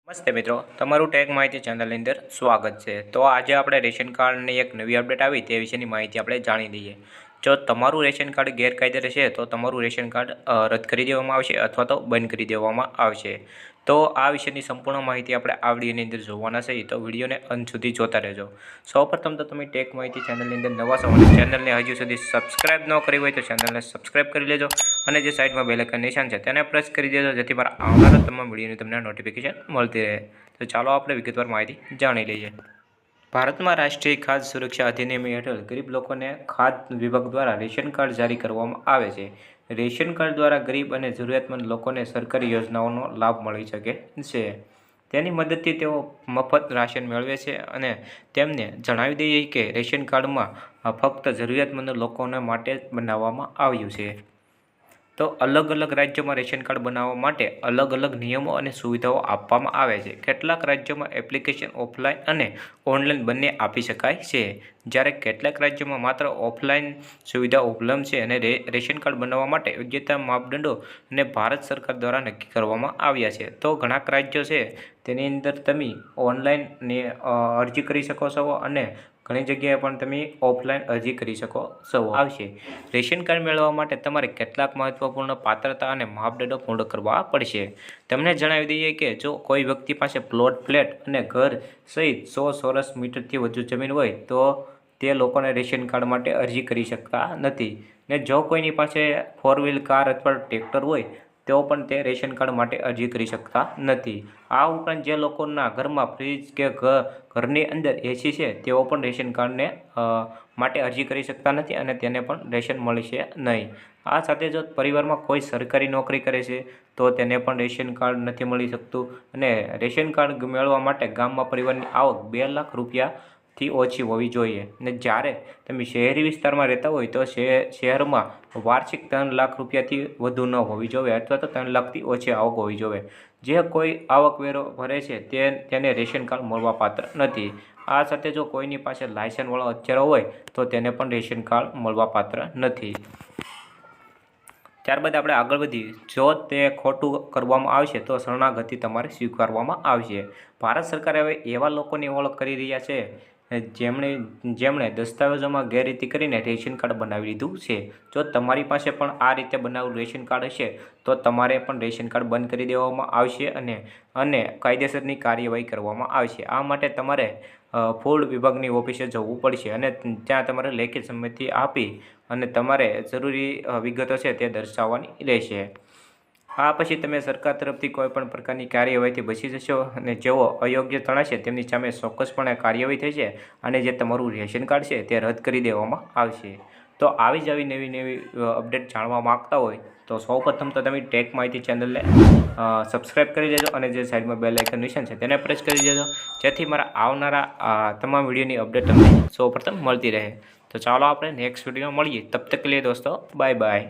નમસ્તે મિત્રો, તમારું ટેગ માહિતી ચેનલની અંદર સ્વાગત છે। તો આજે આપણે રેશન કાર્ડની એક નવી અપડેટ આવી તે વિશેની માહિતી આપણે જાણી લઈએ। જો તમારું રેશન કાર્ડ ગેરકાયદેસર છે તો તમારું રેશન કાર્ડ રદ કરી દેવામાં આવશે અથવા તો બંધ કરી દેવામાં આવશે। તો આ વિશેની સંપૂર્ણ માહિતી આપણે આ વિડીયોની અંદર જોવાના છે, તો વિડીયોને અંત સુધી જોતા રહેજો। સૌપ્રથમ તો તમે ટેગ માહિતી ચેનલની અંદર નવા છો અને ચેનલને હજુ સુધી સબસ્ક્રાઇબ ન કરી હોય તો ચેનલને સબસ્ક્રાઇબ કરી લેજો અને જે સાઈડમાં બેલ આઇકન નિશાન છે તેને પ્રેસ કરી દેજો, જેથી મારા આવનારા તમામ વિડીયોની તમને નોટિફિકેશન મળતી રહે। તો ચાલો આપણે વિગતવાર માહિતી જાણી લઈએ। ભારતમાં રાષ્ટ્રીય ખાદ્ય સુરક્ષા અધિનિયમ હેઠળ ગરીબ લોકોને ખાદ્ય વિભાગ દ્વારા રેશન કાર્ડ જારી કરવામાં આવે છે। રેશન કાર્ડ દ્વારા ગરીબ અને જરૂરિયાતમંદ લોકોને સરકારી યોજનાઓનો લાભ મળી શકે છે। તેની મદદથી તેઓ મફત રાશન મેળવે છે અને તેમને જણાવી દઈએ કે રેશન કાર્ડમાં ફક્ત જરૂરિયાતમંદ લોકોને માટે જ બનાવવામાં આવ્યું છે। તો અલગ અલગ રાજ્યોમાં રેશન કાર્ડ બનાવવા માટે અલગ અલગ નિયમો અને સુવિધાઓ આપવામાં આવે છે। કેટલાક રાજ્યોમાં એપ્લિકેશન ઓફલાઈન અને ઓનલાઈન બંને આપી શકાય છે, જ્યારે કેટલાક રાજ્યોમાં માત્ર ઓફલાઈન સુવિધા ઉપલબ્ધ છે અને રેશન કાર્ડ બનાવવા માટે યોગ્યતા માપદંડો અને ભારત સરકાર દ્વારા નક્કી કરવામાં આવ્યા છે। તો ઘણા રાજ્યો છે તેની અંદર તમે ઓનલાઈન અરજી કરી શકો છો અને ઘણી જગ્યાએ પણ તમે ઓફલાઈન અરજી કરી શકો છો આવશે। રેશન કાર્ડ મેળવવા માટે તમારે કેટલાક મહત્વપૂર્ણ પાત્રતા અને માપદંડો પૂર્ણ કરવા પડશે। તમને જણાવી દઈએ કે જો કોઈ વ્યક્તિ પાસે પ્લોટ ફ્લેટ અને ઘર સહિત 100 ચોરસ મીટરથી વધુ જમીન હોય તો તે લોકોને રેશન કાર્ડ માટે અરજી કરી શકતા નથી, ને જો કોઈની પાસે 4 વ્હીલ કાર અથવા ટ્રેક્ટર હોય તેઓ પણ તે રેશન કાર્ડ માટે અરજી કરી શકતા નથી। આ ઉપરાંત જે લોકોના ઘરમાં ફ્રીજ કે ઘરની અંદર એસી છે તેઓ પણ રેશન કાર્ડને માટે અરજી કરી શકતા નથી અને તેને પણ રેશન મળશે નહીં। આ સાથે જો પરિવારમાં કોઈ સરકારી નોકરી કરે છે તો તેને પણ રેશન કાર્ડ નથી મળી શકતું અને રેશન કાર્ડ મેળવવા માટે ગામમાં પરિવારની આવક 2 લાખ રૂપિયાથી ઓછી હોવી જોઈએ, ને જ્યારે તમે શહેરી વિસ્તારમાં રહેતા હોય તો શહેરમાં વાર્ષિક 3 લાખ રૂપિયાથી વધુ ન હોવી જોઈએ અથવા તો 3 લાખથી ઓછી આવક હોવી જોઈએ। જે કોઈ આવકવેરો ભરે છે તેને રેશન કાર્ડ મળવાપાત્ર નથી। આ સાથે જો કોઈની પાસે લાયસન્સવાળો હથિયારો હોય તો તેને પણ રેશન કાર્ડ મળવાપાત્ર નથી। ત્યારબાદ આપણે આગળ વધીએ। જો તે ખોટું કરવામાં આવશે તો શરણાગતિ તમારે સ્વીકારવામાં આવશે। ભારત સરકારે હવે એવા લોકોની ઓળખ કરી રહ્યા છે જેમણે દસ્તાવેજોમાં ગેરરીતિ કરીને રેશન કાર્ડ બનાવી લીધું છે। જો તમારી પાસે પણ આ રીતે બનાવેલું રેશન કાર્ડ હશે તો તમારે પણ રેશન કાર્ડ બંધ કરી દેવામાં આવશે અને કાયદેસરની કાર્યવાહી કરવામાં આવશે। આ માટે તમારે ફૂડ વિભાગની ઓફિસે જવું પડશે અને ત્યાં તમારે લેખિત સંમતિ આપી અને તમારે જરૂરી વિગતો છે તે દર્શાવવાની રહેશે। આ પછી તમે સરકાર તરફથી કોઈપણ પ્રકારની કાર્યવાહીથી બચી જશો અને જેઓ અયોગ્ય તણાશે તેમની સામે ચોક્કસપણે કાર્યવાહી થશે અને જે તમારું રેશન કાર્ડ છે તે રદ કરી દેવામાં આવશે। તો આવી જ આવી નવી અપડેટ જાણવા માગતા હોય તો સૌપ્રથમ તો તમે ટેગ માહિતી ચેનલને સબસ્ક્રાઈબ કરી દેજો અને જે સાઈડમાં બેલ આઇકન નિશાન છે તેને પ્રેસ કરી દેજો, જેથી મારા આવનારા તમામ વિડીયોની અપડેટ તમને સૌપ્રથમ મળતી રહે। તો ચાલો આપણે નેક્સ્ટ વિડીયોમાં મળીએ, તબ તક કે લીએ દોસ્તો બાય બાય।